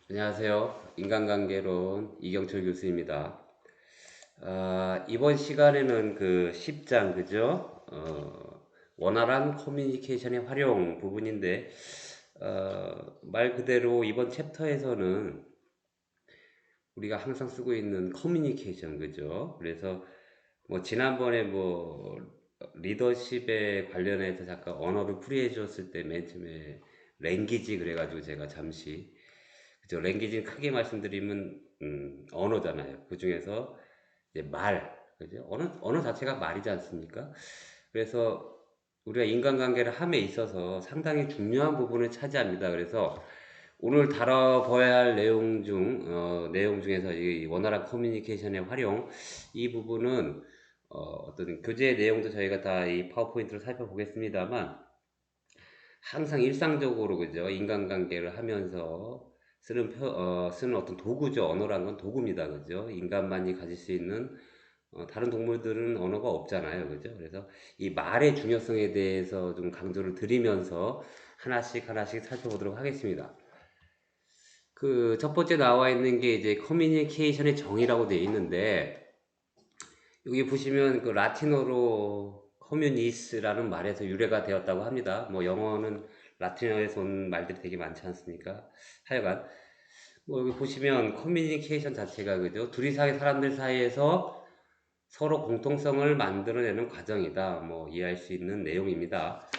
안녕하세요. 인간관계론 이경철 교수입니다. 이번 시간에는 그 10장, 그죠? 원활한 커뮤니케이션의 활용 부분인데, 말 그대로 이번 챕터에서는 우리가 항상 쓰고 있는 커뮤니케이션, 그죠? 그래서 뭐 지난번에 뭐 리더십에 관련해서 잠깐 언어를 풀이해 주었을 때 맨 처음에 랭귀지 그래가지고 제가 잠시 그죠. 랭귀지는 크게 말씀드리면 언어잖아요. 그 중에서 이제 말, 그죠? 언어 자체가 말이지 않습니까? 그래서 우리가 인간관계를 함에 있어서 상당히 중요한 부분을 차지합니다. 그래서 오늘 다뤄봐야 할 내용 중에서 이 원활한 커뮤니케이션의 활용, 이 부분은 어떤 교재 내용도 저희가 다 이 파워포인트로 살펴보겠습니다만, 항상 일상적으로, 그죠? 인간관계를 하면서 쓰는 어떤 도구죠. 언어란 건 도구입니다. 그죠? 인간만이 가질 수 있는, 다른 동물들은 언어가 없잖아요. 그죠? 그래서 이 말의 중요성에 대해서 좀 강조를 드리면서 하나씩 하나씩 살펴보도록 하겠습니다. 그 첫 번째 나와 있는 게 이제 커뮤니케이션의 정의라고 되어 있는데, 여기 보시면 그 라틴어로 커뮤니스라는 말에서 유래가 되었다고 합니다. 뭐 영어는 라틴어에서 온 말들이 되게 많지 않습니까? 하여간 뭐 여기 보시면 커뮤니케이션 자체가 그죠? 사람들 사이에서 서로 공통성을 만들어내는 과정이다. 뭐 이해할 수 있는 내용입니다.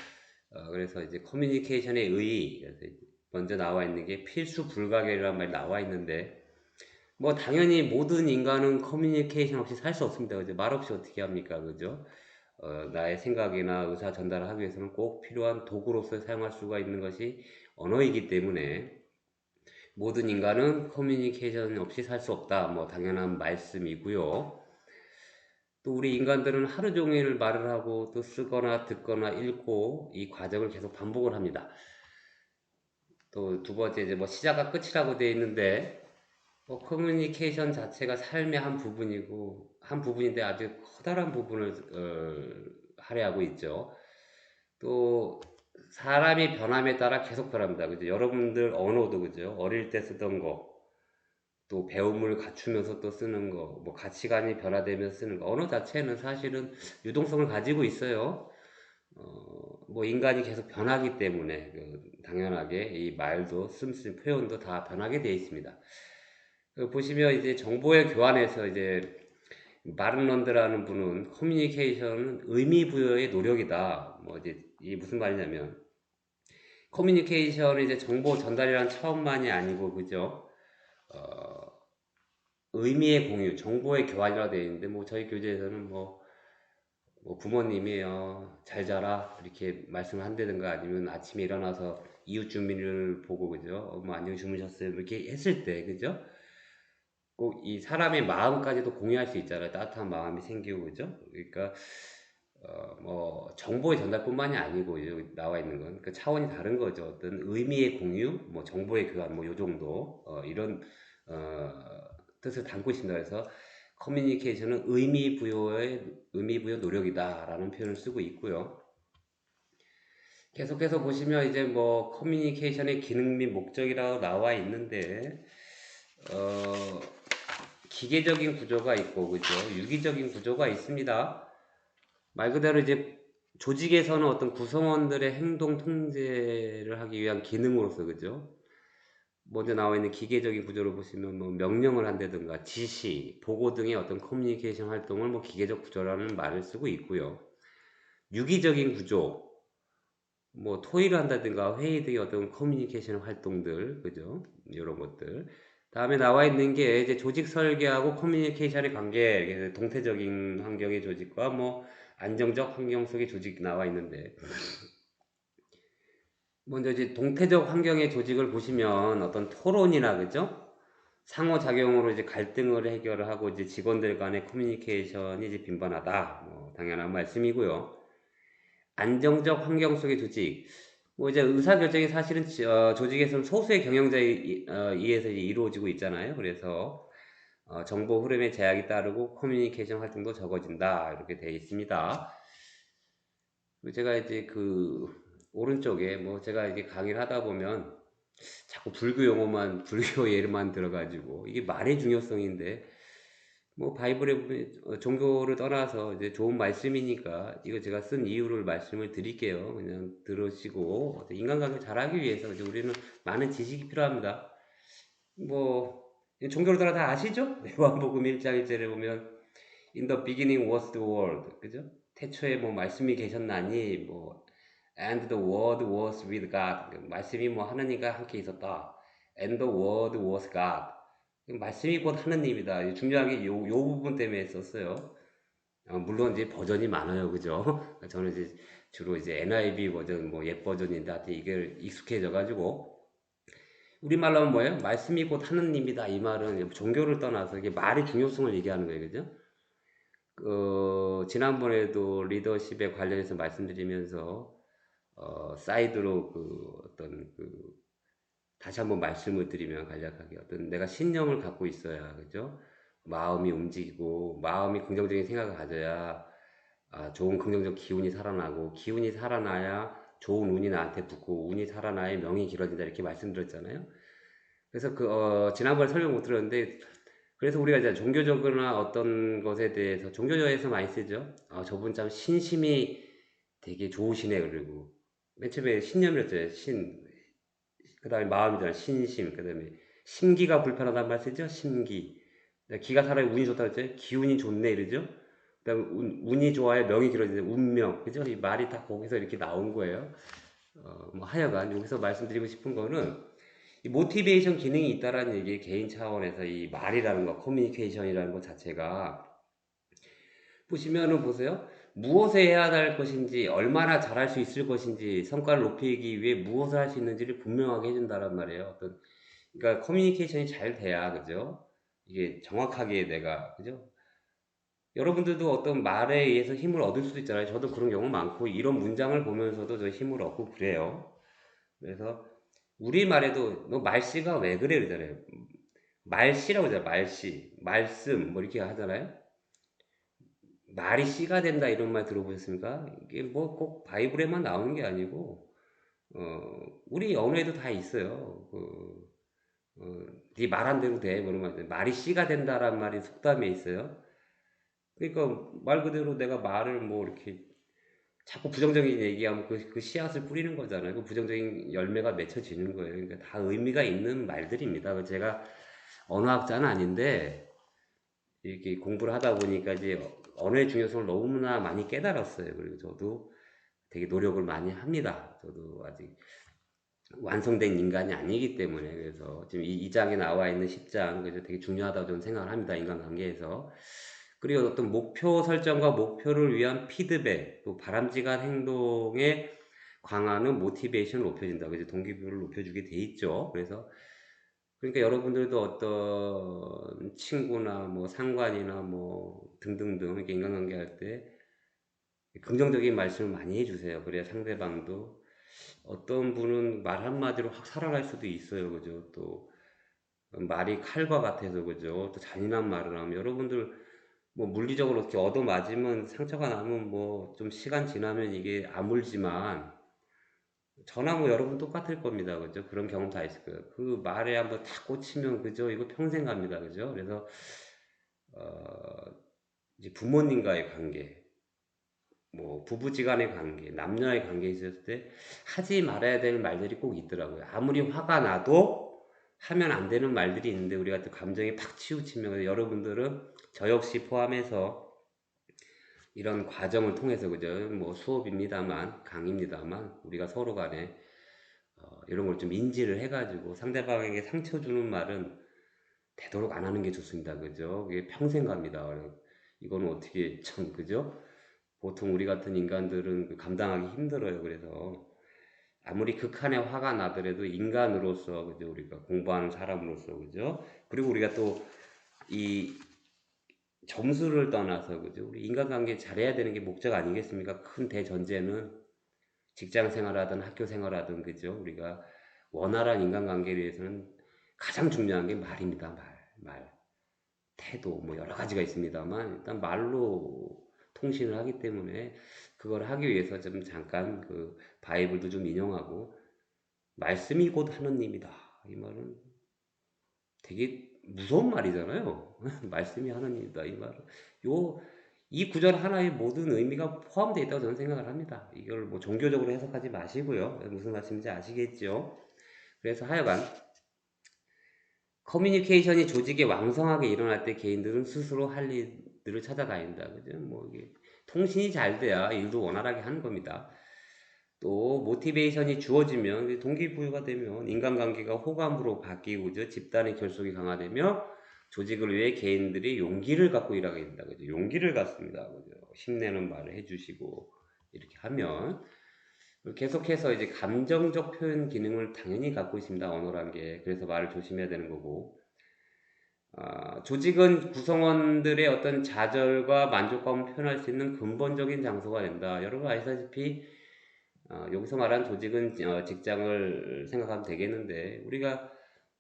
그래서 이제 커뮤니케이션의 의의, 그래서 먼저 나와 있는 게 필수 불가결이라는 말이 나와 있는데, 뭐 당연히 모든 인간은 커뮤니케이션 없이 살 수 없습니다. 그죠? 말 없이 어떻게 합니까? 그죠? 나의 생각이나 의사 전달을 하기 위해서는 꼭 필요한 도구로서 사용할 수가 있는 것이 언어이기 때문에 모든 인간은 커뮤니케이션 없이 살 수 없다. 뭐 당연한 말씀이고요. 또 우리 인간들은 하루 종일 말을 하고 또 쓰거나 듣거나 읽고 이 과정을 계속 반복을 합니다. 또 두 번째 이제 뭐 시작과 끝이라고 되어 있는데, 커뮤니케이션 자체가 삶의 한 부분이고, 한 부분인데 아주 커다란 부분을 할애하고 있죠. 또, 사람이 변함에 따라 계속 변합니다. 그죠? 여러분들 언어도 그죠? 어릴 때 쓰던 거, 또 배움을 갖추면서 또 쓰는 거, 뭐 가치관이 변화되면서 쓰는 거, 언어 자체는 사실은 유동성을 가지고 있어요. 뭐 인간이 계속 변하기 때문에 당연하게 이 말도 씀씀 표현도 다 변하게 되어 있습니다. 보시면 이제 정보의 교환에서 이제 마른런드라는 분은 커뮤니케이션은 의미 부여의 노력이다. 뭐 이제 이게 무슨 말이냐면 커뮤니케이션은 이제 정보 전달이란 차원만이 아니고 그죠? 어, 의미의 공유, 정보의 교환이라고 되어 있는데 뭐 저희 교재에서는 뭐 부모님이 잘 자라 이렇게 말씀을 한다든가 아니면 아침에 일어나서 이웃 주민을 보고 그죠? 뭐 안녕 주무셨어요? 이렇게 했을 때 그죠? 꼭 이 사람의 마음까지도 공유할 수 있잖아요. 따뜻한 마음이 생기고, 그죠? 그러니까, 뭐, 정보의 전달뿐만이 아니고, 여기 나와 있는 건, 그 차원이 다른 거죠. 어떤 의미의 공유, 뭐, 정보의 교환, 뭐, 요 정도, 어, 뜻을 담고 있습니다. 그래서, 커뮤니케이션은 의미 부여 노력이다라는 표현을 쓰고 있고요. 계속해서 보시면 이제 뭐, 커뮤니케이션의 기능 및 목적이라고 나와 있는데, 어, 기계적인 구조가 있고, 그죠? 유기적인 구조가 있습니다. 말 그대로 이제 조직에서는 어떤 구성원들의 행동 통제를 하기 위한 기능으로서, 그죠? 먼저 나와 있는 기계적인 구조를 보시면 뭐 명령을 한다든가 지시, 보고 등의 어떤 커뮤니케이션 활동을 뭐 기계적 구조라는 말을 쓰고 있고요. 유기적인 구조, 뭐 토의를 한다든가 회의 등의 어떤 커뮤니케이션 활동들, 그죠? 이런 것들. 다음에 나와 있는 게 이제 조직 설계하고 커뮤니케이션의 관계, 그래서 동태적인 환경의 조직과 뭐 안정적 환경 속의 조직 나와 있는데, 먼저 이제 동태적 환경의 조직을 보시면 어떤 토론이나 그죠? 상호작용으로 이제 갈등을 해결을 하고 이제 직원들 간의 커뮤니케이션이 이제 빈번하다. 뭐 당연한 말씀이고요. 안정적 환경 속의 조직. 뭐 이제 의사결정이 사실은 조직에서는 소수의 경영자에 의해서 이제 이루어지고 있잖아요. 그래서 정보 흐름에 제약이 따르고 커뮤니케이션 활동도 적어진다. 이렇게 되어 있습니다. 그리고 제가 이제 그 오른쪽에 뭐 제가 이제 강의를 하다 보면 자꾸 불교 용어만 불교 예만 들어가지고 이게 말의 중요성인데 뭐 바이블에 보면 종교를 떠나서 이제 좋은 말씀이니까 이거 제가 쓴 이유를 말씀을 드릴게요. 그냥 들으시고 인간관계 잘하기 위해서 이제 우리는 많은 지식이 필요합니다. 뭐 종교를 떠나 다 아시죠? 요한복음 1장 1절에 보면 In the beginning was the word, 그죠? 태초에 뭐 말씀이 계셨나니 뭐 and the word was with God. 말씀이 뭐 하나님과 함께 있었다. And the word was God. 말씀이 곧 하나님이다. 중요한 게 요 부분 때문에 썼어요. 물론 이제 버전이 많아요, 그죠? 저는 이제 주로 이제 NIV 버전, 뭐 옛 버전인데 하여튼 이게 익숙해져가지고 우리말로 하면 뭐예요? 말씀이 곧 하나님이다. 이 말은 종교를 떠나서 이게 말의 중요성을 얘기하는 거예요, 그죠? 지난번에도 리더십에 관련해서 말씀드리면서 사이드로 어떤 다시 한번 말씀을 드리면 간략하게 어떤 내가 신념을 갖고 있어야 그죠? 마음이 움직이고 마음이 긍정적인 생각을 가져야 좋은 긍정적 기운이 살아나고 기운이 살아나야 좋은 운이 나한테 붙고 운이 살아나야 명이 길어진다 이렇게 말씀드렸잖아요. 그래서 지난번에 설명 못 들었는데 그래서 우리가 이제 종교적이나 어떤 것에 대해서 종교적에서 많이 쓰죠. 저분 참 신심이 되게 좋으시네 그리고 맨 처음에 신념이었죠. 그 다음에 마음이잖아. 신심. 그 다음에 심기가 불편하다는 말 쓰죠. 심기. 기가 살아야 운이 좋다 그랬죠. 기운이 좋네 이러죠. 그 다음에 운이 좋아야 명이 길어지죠. 운명. 그죠? 이 말이 다 거기서 이렇게 나온 거예요. 뭐 하여간 여기서 말씀드리고 싶은 거는 이 모티베이션 기능이 있다라는 얘기 개인 차원에서 이 말이라는 거, 커뮤니케이션이라는 것 자체가 보시면은 보세요. 무엇을 해야 할 것인지, 얼마나 잘할 수 있을 것인지, 성과를 높이기 위해 무엇을 할 수 있는지를 분명하게 해준다란 말이에요. 그러니까 커뮤니케이션이 잘 돼야, 그죠? 이게 정확하게 내가, 그죠? 여러분들도 어떤 말에 의해서 힘을 얻을 수도 있잖아요. 저도 그런 경우 많고, 이런 문장을 보면서도 저 힘을 얻고 그래요. 그래서, 우리말에도 너 말씨가 왜 그래? 그러잖아요. 말씨라고 하잖아요. 말씨. 말씀, 뭐 이렇게 하잖아요. 말이 씨가 된다 이런 말 들어보셨습니까? 이게 뭐 꼭 바이블에만 나오는 게 아니고 우리 언어에도 다 있어요. 네 말한 대로 돼. 뭐 이런 말. 말이 씨가 된다란 말이 속담에 있어요. 그러니까 말 그대로 내가 말을 뭐 이렇게 자꾸 부정적인 얘기하면 그 씨앗을 뿌리는 거잖아요. 그 부정적인 열매가 맺혀지는 거예요. 그러니까 다 의미가 있는 말들입니다. 제가 언어학자는 아닌데 이렇게 공부를 하다 보니까 이제 언어의 중요성을 너무나 많이 깨달았어요. 그리고 저도 되게 노력을 많이 합니다. 저도 아직 완성된 인간이 아니기 때문에 그래서 지금 이 장에 나와 있는 10장 그래서 되게 중요하다고 저는 생각을 합니다. 인간관계에서. 그리고 어떤 목표 설정과 목표를 위한 피드백, 또 바람직한 행동에 광하는 모티베이션을 높여준다. 그래서 동기부여를 높여주게 돼 있죠. 그래서 그러니까 여러분들도 어떤 친구나 뭐 상관이나 뭐 등등등 이렇게 인간관계 할 때 긍정적인 말씀을 많이 해주세요. 그래야 상대방도 어떤 분은 말 한마디로 확 살아갈 수도 있어요. 그죠? 또 말이 칼과 같아서 그죠? 또 잔인한 말을 하면 여러분들 뭐 물리적으로 어떻게 얻어맞으면 상처가 나면 뭐 좀 시간 지나면 이게 아물지만 저나 뭐 여러분 똑같을 겁니다. 그죠? 그런 경험 다 있을 거예요. 그 말에 한번 탁 꽂히면 그죠? 이거 평생 갑니다. 그죠? 그래서 어, 이제 부모님과의 관계, 뭐 부부지간의 관계, 남녀의 관계에 있었을 때 하지 말아야 될 말들이 꼭 있더라고요. 아무리 화가 나도 하면 안 되는 말들이 있는데 우리가 또 감정이 팍 치우치면 여러분들은 저 역시 포함해서 이런 과정을 통해서 그죠? 뭐 수업입니다만 강의입니다만 우리가 서로 간에 이런 걸 좀 인지를 해가지고 상대방에게 상처 주는 말은 되도록 안 하는 게 좋습니다. 그죠? 이게 평생 갑니다. 이거는 어떻게 참 그죠? 보통 우리 같은 인간들은 감당하기 힘들어요. 그래서 아무리 극한의 화가 나더라도 인간으로서 그죠? 우리가 공부하는 사람으로서 그죠? 그리고 우리가 또 이 점수를 떠나서 그죠? 우리 인간관계 잘해야 되는 게 목적 아니겠습니까? 큰 대전제는 직장 생활하든 학교 생활하든 그죠? 우리가 원활한 인간관계를 위해서는 가장 중요한 게 말입니다. 말. 태도 뭐 여러 가지가 있습니다만 일단 말로 통신을 하기 때문에 그걸 하기 위해서 좀 잠깐 그 바이블도 좀 인용하고 말씀이 곧 하느님이다. 이 말은 되게 무서운 말이잖아요. 말씀이 하느님이다. 이 말은 이 구절 하나에 모든 의미가 포함되어 있다고 저는 생각을 합니다. 이걸 뭐 종교적으로 해석하지 마시고요. 무슨 말씀인지 아시겠죠? 그래서 하여간 커뮤니케이션이 조직에 왕성하게 일어날 때 개인들은 스스로 할 일들을 찾아다닌다. 그죠? 뭐 이게 통신이 잘 돼야 일도 원활하게 하는 겁니다. 또 모티베이션이 주어지면 동기부여가 되면 인간관계가 호감으로 바뀌고 그죠? 집단의 결속이 강화되며 조직을 위해 개인들이 용기를 갖고 일하게 된다. 그죠? 용기를 갖습니다. 그죠? 힘내는 말을 해주시고 이렇게 하면 계속해서 이제 감정적 표현 기능을 당연히 갖고 있습니다. 언어란 게. 그래서 말을 조심해야 되는 거고. 조직은 구성원들의 어떤 좌절과 만족감을 표현할 수 있는 근본적인 장소가 된다. 여러분 아시다시피 여기서 말하는 조직은 직장을 생각하면 되겠는데 우리가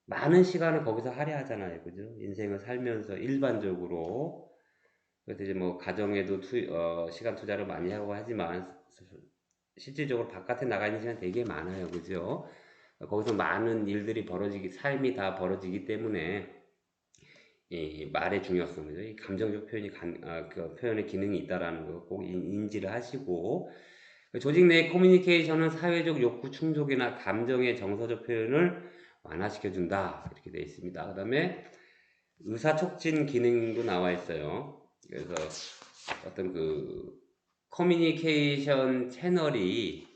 많은 시간을 거기서 할애하잖아요. 그죠? 인생을 살면서 일반적으로. 그래서 이제 뭐 가정에도 시간 투자를 많이 하고 하지만 실질적으로 바깥에 나가 있는 시간 되게 많아요. 그죠? 거기서 많은 일들이 삶이 다 벌어지기 때문에 이 말의 중요성, 그죠? 이 감정적 그 표현의 기능이 있다라는 거 꼭 인지를 하시고, 조직 내 커뮤니케이션은 사회적 욕구 충족이나 감정의 정서적 표현을 완화시켜준다. 이렇게 되어 있습니다. 그 다음에 의사촉진 기능도 나와 있어요. 그래서 어떤 커뮤니케이션 채널이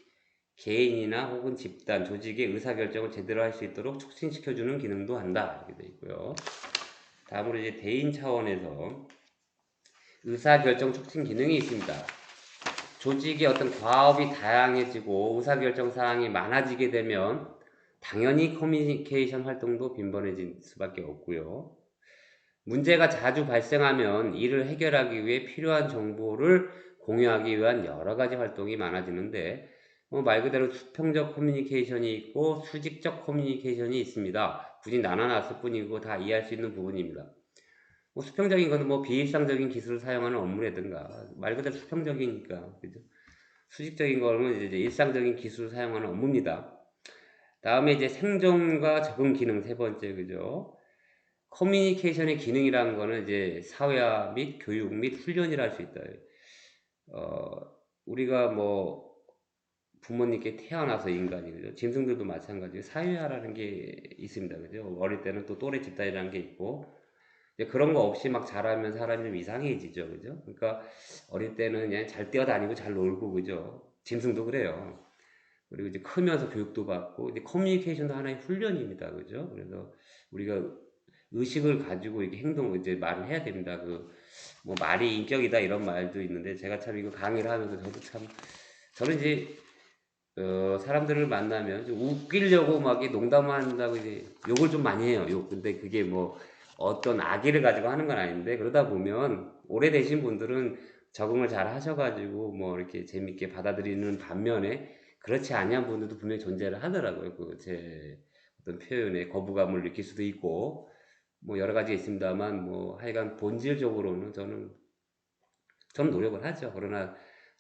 개인이나 혹은 집단, 조직의 의사결정을 제대로 할 수 있도록 촉진시켜주는 기능도 한다. 이렇게 되어 있고요. 다음으로 이제 대인 차원에서 의사결정 촉진 기능이 있습니다. 조직의 어떤 과업이 다양해지고 의사결정 사항이 많아지게 되면 당연히 커뮤니케이션 활동도 빈번해질 수밖에 없고요. 문제가 자주 발생하면 이를 해결하기 위해 필요한 정보를 공유하기 위한 여러 가지 활동이 많아지는데 말 그대로 수평적 커뮤니케이션이 있고 수직적 커뮤니케이션이 있습니다. 굳이 나눠놨을 뿐이고 다 이해할 수 있는 부분입니다. 수평적인 것은 비일상적인 기술을 사용하는 업무라든가 말 그대로 수평적이니까 그죠? 수직적인 거는 이제 일상적인 기술을 사용하는 업무입니다. 다음에 이제 생존과 적응 기능 세 번째 그죠? 커뮤니케이션의 기능이라는 거는 이제 사회화 및 교육 및 훈련이라 할 수 있다. 우리가 부모님께 태어나서 인간이 그죠? 짐승들도 마찬가지로 사회화라는 게 있습니다. 그죠? 어릴 때는 또 또래 집단이라는 게 있고 그런 거 없이 막 자라면 사람이 좀 이상해지죠. 그죠? 그러니까 어릴 때는 그냥 잘 뛰어다니고 잘 놀고 그죠? 짐승도 그래요. 그리고 이제 크면서 교육도 받고 이제 커뮤니케이션도 하나의 훈련입니다. 그죠? 그래서 우리가 의식을 가지고 이렇게 이제 말을 해야 됩니다. 말이 인격이다 이런 말도 있는데 제가 참 이거 강의를 하면서 저는 이제 사람들을 만나면 좀 웃기려고 막 농담한다고 이제 욕을 좀 많이 해요. 근데 그게 어떤 악의를 가지고 하는 건 아닌데 그러다 보면 오래되신 분들은 적응을 잘 하셔가지고 이렇게 재밌게 받아들이는 반면에 그렇지 아니한 분들도 분명히 존재를 하더라고요. 제 어떤 표현에 거부감을 느낄 수도 있고 여러 가지 있습니다만 하여간 본질적으로는 저는 노력을 하죠. 그러나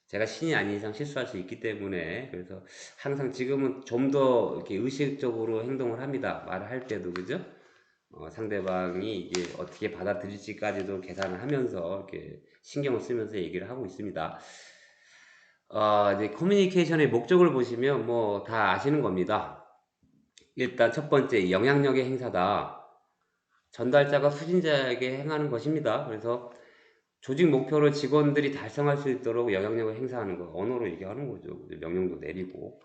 제가 신이 아닌 이상 실수할 수 있기 때문에 그래서 항상 지금은 좀 더 이렇게 의식적으로 행동을 합니다. 말을 할 때도 그죠? 상대방이 이게 어떻게 받아들일지까지도 계산을 하면서 이렇게 신경을 쓰면서 얘기를 하고 있습니다. 이제 커뮤니케이션의 목적을 보시면 다 아시는 겁니다. 일단 첫 번째 영향력의 행사다. 전달자가 수신자에게 행하는 것입니다. 그래서 조직 목표를 직원들이 달성할 수 있도록 영향력을 행사하는 거, 언어로 얘기하는 거죠. 명령도 내리고.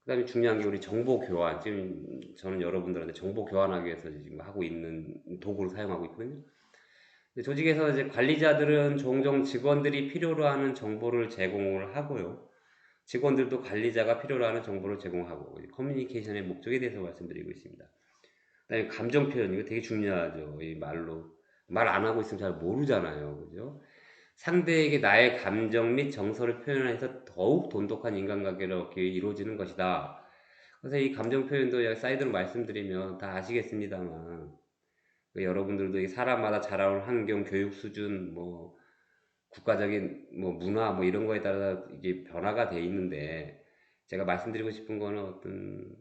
그 다음에 중요한 게 우리 정보 교환. 지금 저는 여러분들한테 정보 교환하기 위해서 지금 하고 있는 도구를 사용하고 있거든요. 조직에서 이제 관리자들은 종종 직원들이 필요로 하는 정보를 제공을 하고요. 직원들도 관리자가 필요로 하는 정보를 제공하고, 커뮤니케이션의 목적에 대해서 말씀드리고 있습니다. 그다음에 감정 표현, 이거 되게 중요하죠. 이 말로. 말 안 하고 있으면 잘 모르잖아요. 그죠? 상대에게 나의 감정 및 정서를 표현해서 더욱 돈독한 인간관계를 얻기 위해 이루어지는 것이다. 그래서 이 감정 표현도 사이드로 말씀드리면 다 아시겠습니다만, 여러분들도 이 사람마다 자라올 환경, 교육 수준, 국가적인 문화 이런 거에 따라 이게 변화가 돼 있는데, 제가 말씀드리고 싶은 거는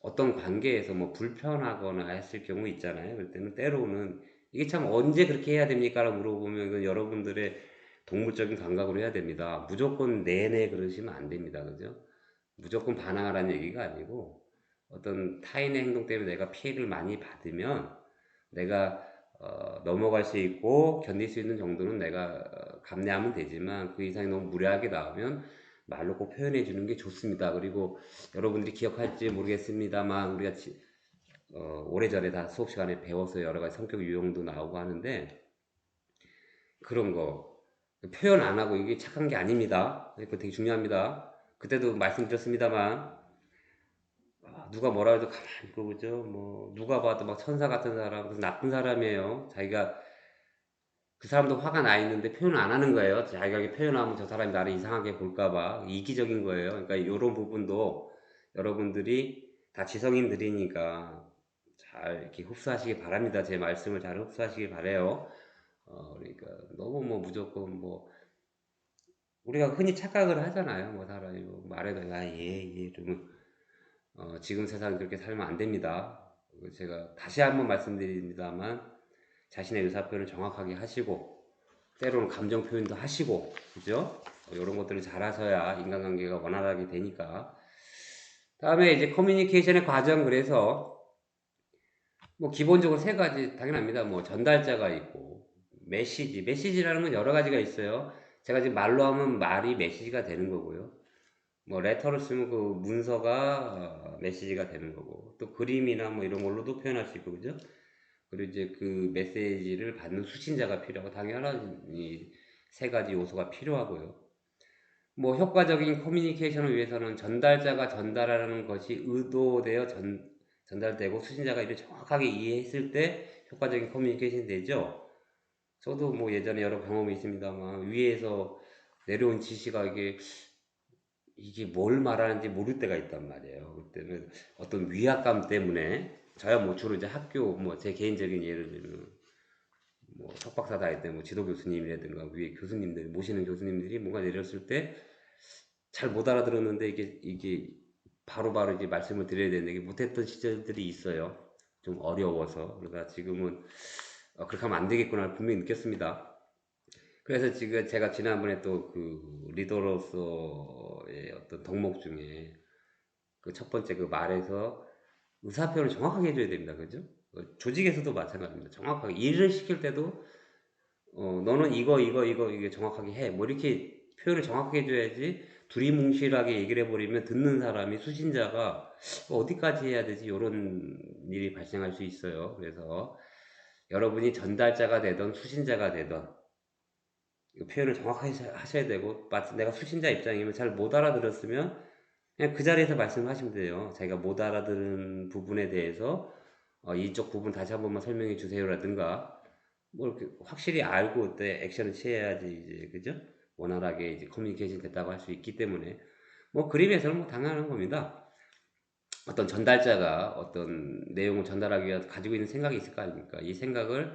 어떤 관계에서 뭐 불편하거나 했을 경우 있잖아요. 그럴 때는 때로는 이게 참 언제 그렇게 해야 됩니까? 라고 물어보면 이건 여러분들의 동물적인 감각으로 해야 됩니다. 무조건 내내 그러시면 안 됩니다. 그죠? 무조건 반항하라는 얘기가 아니고 어떤 타인의 행동 때문에 내가 피해를 많이 받으면 내가 넘어갈 수 있고 견딜 수 있는 정도는 내가 감내하면 되지만 그 이상이 너무 무례하게 나오면 말로 꼭 표현해 주는 게 좋습니다. 그리고 여러분들이 기억할지 모르겠습니다만 우리가 오래전에 다 수업 시간에 배워서 여러 가지 성격 유형도 나오고 하는데 그런 거 표현 안 하고 이게 착한 게 아닙니다. 그거 되게 중요합니다. 그때도 말씀드렸습니다만 누가 뭐라 해도 가만히 있고 그죠? 뭐 누가 봐도 막 천사 같은 사람, 무슨 나쁜 사람이에요. 자기가 그 사람도 화가 나 있는데 표현을 안 하는 거예요. 자기가 이렇게 표현하면 저 사람이 나를 이상하게 볼까 봐 이기적인 거예요. 그러니까 이런 부분도 여러분들이 다 지성인들이니까 잘 이렇게 흡수하시기 바랍니다. 제 말씀을 잘 흡수하시기 바래요. 그러니까 너무 뭐 무조건 뭐 우리가 흔히 착각을 하잖아요. 뭐 사람이 뭐 말해도 예 이러면 지금 세상 그렇게 살면 안 됩니다. 제가 다시 한번 말씀드립니다만 자신의 의사 표현을 정확하게 하시고 때로는 감정 표현도 하시고 그죠? 이런 것들을 잘 하셔야 인간관계가 원활하게 되니까. 다음에 이제 커뮤니케이션의 과정 그래서 뭐 기본적으로 세 가지 당연합니다. 뭐 전달자가 있고 메시지라는 건 여러 가지가 있어요. 제가 지금 말로 하면 말이 메시지가 되는 거고요. 뭐 레터를 쓰면 그 문서가 메시지가 되는 거고 또 그림이나 뭐 이런 걸로도 표현할 수 있고 그죠? 그리고 이제 그 메시지를 받는 수신자가 필요하고 당연히 세 가지 요소가 필요하고요. 뭐 효과적인 커뮤니케이션을 위해서는 전달자가 전달하는 것이 의도되어 전달되고 수신자가 이를 정확하게 이해했을 때 효과적인 커뮤니케이션이 되죠. 저도 뭐 예전에 여러 경험이 있습니다만 위에서 내려온 지시가 이게 뭘 말하는지 모를 때가 있단 말이에요. 그때는 어떤 위압감 때문에 저야 뭐 주로 이제 학교 뭐 제 개인적인 예를 들면 뭐 석박사 다닐 때 뭐 지도 교수님이라든가 위에 교수님들 모시는 교수님들이 뭔가 내렸을 때 잘 못 알아들었는데 이게 바로바로 이제 말씀을 드려야 되는데 이게 못했던 시절들이 있어요. 좀 어려워서 그러다 지금은 그렇게 하면 안 되겠구나 분명히 느꼈습니다. 그래서 지금 제가 지난번에 또 그 리더로서의 어떤 덕목 중에 그 첫 번째 그 말에서 의사표현을 정확하게 해줘야 됩니다. 그죠? 조직에서도 마찬가지입니다. 정확하게 일을 시킬 때도 너는 이거 이게 정확하게 해. 뭐 이렇게 표현을 정확하게 해줘야지 두리뭉실하게 얘기를 해버리면 듣는 사람이 수신자가 어디까지 해야 되지? 이런 일이 발생할 수 있어요. 그래서 여러분이 전달자가 되던 수신자가 되던 표현을 정확하게 하셔야 되고 내가 수신자 입장이면 잘 못 알아들었으면 그냥 그 자리에서 말씀하시면 돼요. 자기가 못 알아들은 부분에 대해서 이쪽 부분 다시 한 번만 설명해 주세요라든가 뭐 이렇게 확실히 알고 그때 액션을 취해야지 이제 그죠? 원활하게 이제 커뮤니케이션 됐다고 할 수 있기 때문에 뭐 그림에서는 뭐 당연한 겁니다. 어떤 전달자가 어떤 내용을 전달하기 위해서 가지고 있는 생각이 있을 거 아닙니까? 이 생각을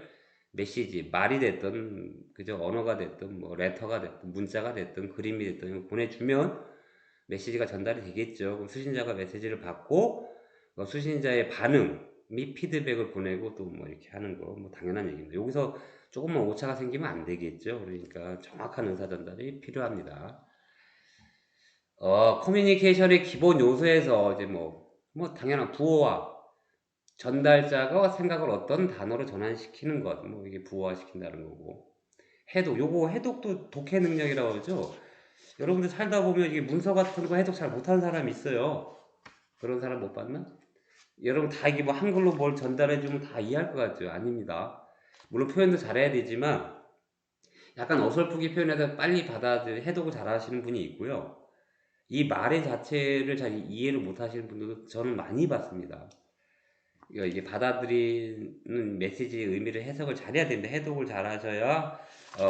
메시지, 말이 됐든, 그죠? 언어가 됐든, 뭐, 레터가 됐든, 문자가 됐든, 그림이 됐든, 보내주면 메시지가 전달이 되겠죠. 그럼 수신자가 메시지를 받고, 수신자의 반응 및 피드백을 보내고 또 뭐 이렇게 하는 거, 뭐 당연한 얘기입니다. 여기서 조금만 오차가 생기면 안 되겠죠. 그러니까 정확한 의사 전달이 필요합니다. 커뮤니케이션의 기본 요소에서 이제 뭐 당연한 부호화, 전달자가 생각을 어떤 단어로 전환시키는 것, 뭐 이게 부호화시킨다는 거고. 요거 해독도 독해 능력이라고 그러죠. 여러분들 살다 보면 이게 문서 같은 거 해독 잘 못하는 사람이 있어요. 그런 사람 못 봤나? 여러분 다 이게 뭐 한글로 뭘 전달해주면 다 이해할 것 같죠? 아닙니다. 물론 표현도 잘해야 되지만 약간 어설프게 표현해서 빨리 해독을 잘 하시는 분이 있고요. 이 말의 자체를 잘 이해를 못 하시는 분들도 저는 많이 봤습니다. 이게 받아들이는 메시지의 의미를 해석을 잘해야 되는데 해독을 잘 하셔야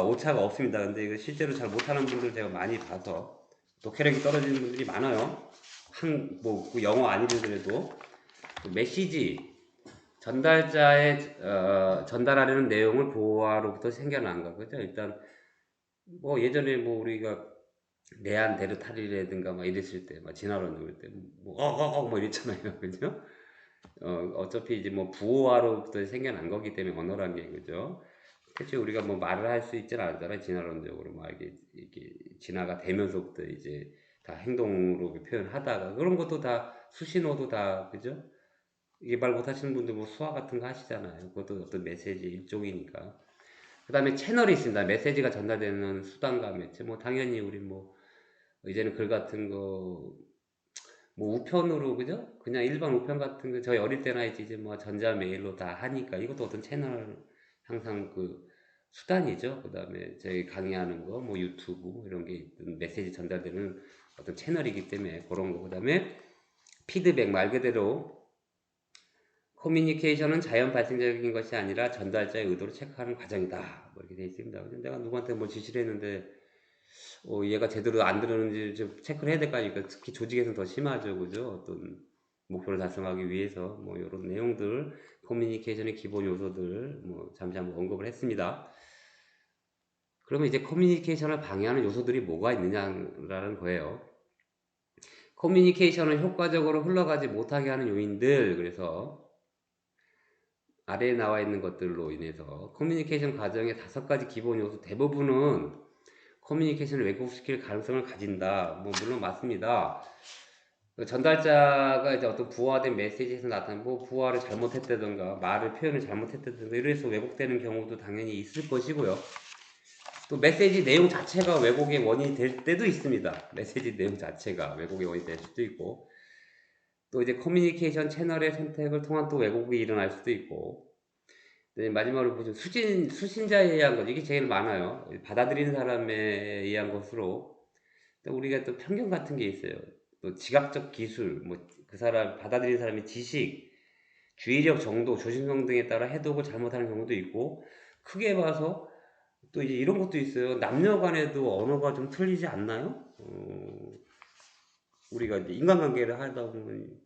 오차가 없습니다. 근데 이거 실제로 잘 못하는 분들 제가 많이 봐서 독해력이 떨어지는 분들이 많아요. 그 영어 아니더라도 그 메시지 전달자의 전달하려는 내용을 보호하로부터 생겨난 거죠. 일단 뭐 예전에 뭐 우리가 내한 데르타리라든가 막 이랬을 때, 막 진화론 누를 때, 뭐 이랬잖아요. 그죠? 어차피 이제 뭐 부호화로부터 생겨난 거기 때문에 언어란 게, 그죠? 그치, 우리가 뭐 말을 할 수 있지는 않잖아요. 진화론적으로. 막 이게 진화가 되면서부터 이제 다 행동으로 표현하다가, 그런 것도 다, 수신호도 다, 그죠? 이게 말 못하시는 분들 뭐 수화 같은 거 하시잖아요. 그것도 어떤 메시지 일종이니까. 그 다음에 채널이 있습니다. 메시지가 전달되는 수단과 매체. 뭐 당연히 우리 뭐 이제는 글 같은 거 뭐 우편으로, 그죠? 그냥 일반 우편 같은 거 저희 어릴 때나 이제 뭐 전자 메일로 다 하니까 이것도 어떤 채널, 항상 그 수단이죠. 그 다음에 저희 강의하는 거 뭐 유튜브 뭐 이런 게 있든 메시지 전달되는 어떤 채널이기 때문에 그런 거. 그 다음에 피드백, 말 그대로 커뮤니케이션은 자연 발생적인 것이 아니라 전달자의 의도를 체크하는 과정이다. 뭐 이렇게 되어 있습니다. 내가 누구한테 뭐 지시를 했는데 얘가 제대로 안 들었는지 좀 체크를 해야 될 거 아닙니까? 특히 조직에서는 더 심하죠, 그죠? 어떤 목표를 달성하기 위해서 뭐 이런 내용들, 커뮤니케이션의 기본 요소들 뭐 잠시 한번 언급을 했습니다. 그러면 이제 커뮤니케이션을 방해하는 요소들이 뭐가 있느냐라는 거예요. 커뮤니케이션을 효과적으로 흘러가지 못하게 하는 요인들, 그래서 아래에 나와 있는 것들로 인해서 커뮤니케이션 과정의 5가지 기본 요소 대부분은 커뮤니케이션을 왜곡시킬 가능성을 가진다. 뭐 물론 맞습니다. 전달자가 이제 어떤 부화된 메시지에서 나타나는 뭐 부화를 잘못했다든가 말을 표현을 잘못했다든가 이래서 왜곡되는 경우도 당연히 있을 것이고요. 또 메시지 내용 자체가 왜곡의 원인이 될 때도 있습니다. 메시지 내용 자체가 왜곡의 원인이 될 수도 있고, 또 이제 커뮤니케이션 채널의 선택을 통한 또 왜곡이 일어날 수도 있고, 네, 마지막으로 보죠. 수신자에 의한 것, 이게 제일 많아요. 받아들이는 사람에 의한 것으로. 또 우리가 또 편견 같은 게 있어요. 또 지각적 기술, 뭐 그 사람, 받아들이는 사람의 지식, 주의력 정도, 조심성 등에 따라 해독을 잘못하는 경우도 있고, 크게 봐서 또 이제 이런 것도 있어요. 남녀 간에도 언어가 좀 틀리지 않나요? 우리가 이제 인간관계를 하다 보면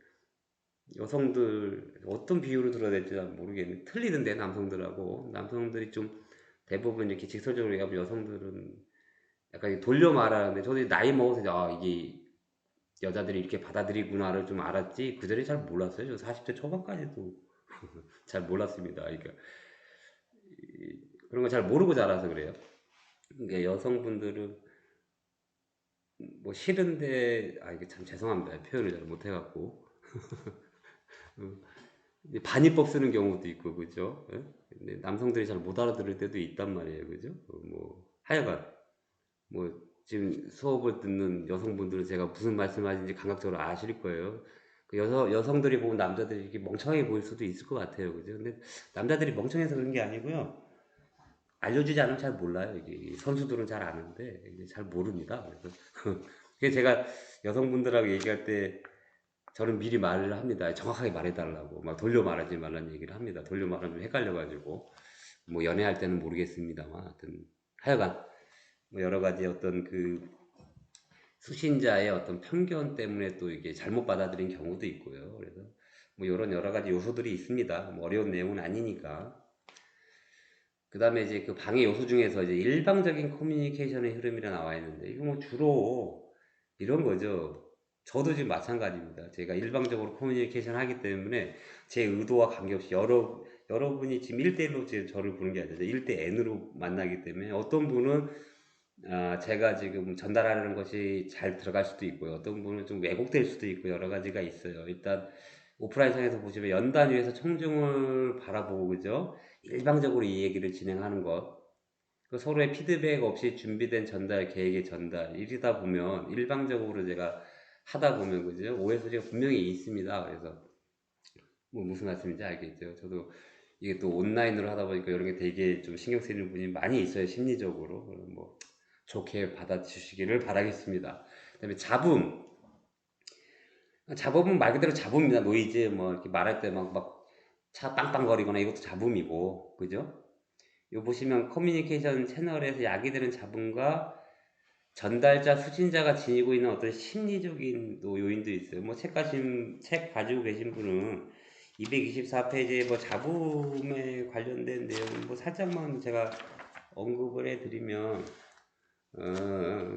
여성들 어떤 비유를 들어야 될지 잘 모르겠는데 틀리던데, 남성들하고 남성들이 좀 대부분 이렇게 직설적으로 얘기하면 여성들은 약간 돌려 말하는데, 저도 나이 먹어서 이게 여자들이 이렇게 받아들이구나를 좀 알았지 그전에 잘 몰랐어요. 저 40대 초반까지도 잘 몰랐습니다. 그러니까 그런 거 잘 모르고 자라서 그래요. 그러니까 여성분들은 뭐 싫은데, 이게 참 죄송합니다. 표현을 잘 못해갖고 반입법 쓰는 경우도 있고, 그죠? 예? 근데 남성들이 잘 못 알아들을 때도 있단 말이에요, 그죠? 뭐 하여간 뭐 지금 수업을 듣는 여성분들은 제가 무슨 말씀하시는지 감각적으로 아실 거예요. 그 여성들이 보면 남자들이 이렇게 멍청하게 보일 수도 있을 것 같아요, 그죠? 근데 남자들이 멍청해서 그런 게 아니고요. 알려주지 않으면 잘 몰라요. 이게 선수들은 잘 아는데 이게 잘 모릅니다. 그래서 그게 제가 여성분들하고 얘기할 때 저는 미리 말을 합니다. 정확하게 말해달라고. 막 돌려 말하지 말라는 얘기를 합니다. 돌려 말하면 좀 헷갈려가지고. 뭐 연애할 때는 모르겠습니다만, 하여튼, 하여간, 뭐 여러 가지 어떤 그 수신자의 어떤 편견 때문에 또 이게 잘못 받아들인 경우도 있고요. 그래서 뭐 이런 여러 가지 요소들이 있습니다. 뭐 어려운 내용은 아니니까. 그 다음에 이제 그 방해 요소 중에서 이제 일방적인 커뮤니케이션의 흐름이라 나와 있는데, 이거 뭐 주로 이런 거죠. 저도 지금 마찬가지입니다. 제가 일방적으로 커뮤니케이션 하기 때문에 제 의도와 관계없이 여러분이 지금 1대1로 지금 저를 보는 게 아니라 1대 N으로 만나기 때문에 어떤 분은 제가 지금 전달하려는 것이 잘 들어갈 수도 있고요. 어떤 분은 좀 왜곡될 수도 있고 여러 가지가 있어요. 일단 오프라인상에서 보시면 연단 위에서 청중을 바라보고, 그죠? 일방적으로 이 얘기를 진행하는 것. 그 서로의 피드백 없이 준비된 전달, 계획의 전달. 이러다 보면 일방적으로 제가 하다 보면, 그죠? 오해 소지가 분명히 있습니다. 그래서 뭐 무슨 말씀인지 알겠죠? 저도 이게 또 온라인으로 하다 보니까 이런 게 되게 좀 신경 쓰이는 분이 많이 있어요. 심리적으로. 뭐 좋게 받아주시기를 바라겠습니다. 그다음에 잡음. 잡음은 말 그대로 잡음입니다. 노이즈, 뭐 이렇게 말할 때 막 차 빵빵거리거나 이것도 잡음이고, 그죠? 요 보시면 커뮤니케이션 채널에서 야기되는 잡음과 전달자, 수신자가 지니고 있는 어떤 심리적인 또 요인도 있어요. 뭐 책 가지고 계신 분은 224페이지에 뭐 잡음에 관련된 내용 뭐 살짝만 제가 언급을 해드리면, 어,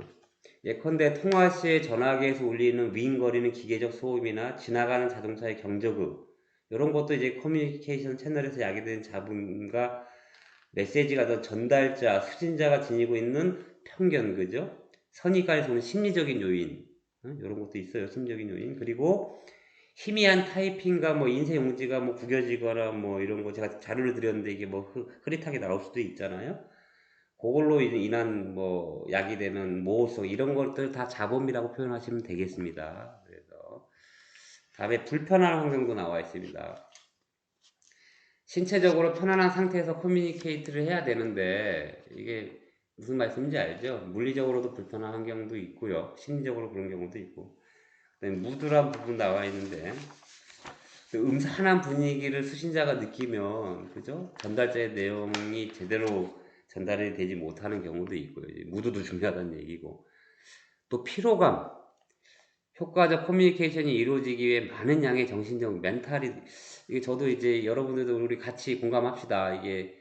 예컨대 통화 시에 전화기에서 울리는 윙거리는 기계적 소음이나 지나가는 자동차의 경적음 이런 것도 이제 커뮤니케이션 채널에서 야기되는 잡음과 메시지가 더 전달자, 수신자가 지니고 있는 편견, 그죠? 선의까지 오는 심리적인 요인, 이런 것도 있어요. 심리적인 요인. 그리고 희미한 타이핑과 뭐 인쇄 용지가 뭐 구겨지거나 뭐 이런 거 제가 자료를 드렸는데 이게 뭐 흐릿하게 나올 수도 있잖아요. 그걸로 인한 뭐 야기되는 모호성 이런 것들 다 잡음이라고 표현하시면 되겠습니다. 그래서 다음에 불편한 환경도 나와 있습니다. 신체적으로 편안한 상태에서 커뮤니케이트를 해야 되는데 이게 무슨 말씀인지 알죠? 물리적으로도 불편한 환경도 있고요. 심리적으로 그런 경우도 있고. 그다음에 무드란 부분 나와 있는데 그 음산한 분위기를 수신자가 느끼면 그죠? 전달자의 내용이 제대로 전달이 되지 못하는 경우도 있고요. 무드도 중요하다는 얘기고. 또 피로감, 효과적 커뮤니케이션이 이루어지기 위해 많은 양의 정신적 멘탈이 이게 저도 이제 여러분들도 우리 같이 공감합시다. 이게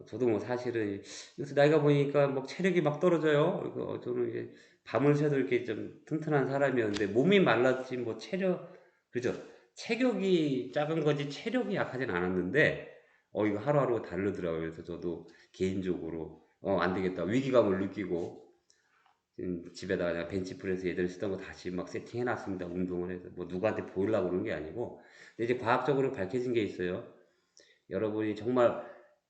저도 뭐 사실은 요새 나이가 보니까 막 체력이 막 떨어져요. 그래서 저는 이제 밤을 새도 이렇게 좀 튼튼한 사람이었는데 몸이 말랐지 뭐 체력 그죠? 체격이 작은 거지 체력이 약하진 않았는데 이거 하루하루 다르더라고요. 그래서 저도 개인적으로 안 되겠다 위기감을 느끼고 집에다가 그냥 벤치프레스 예전에 쓰던 거 다시 막 세팅해 놨습니다. 운동을 해서 뭐 누구한테 보이려고 그러는 게 아니고 근데 이제 과학적으로 밝혀진 게 있어요. 여러분이 정말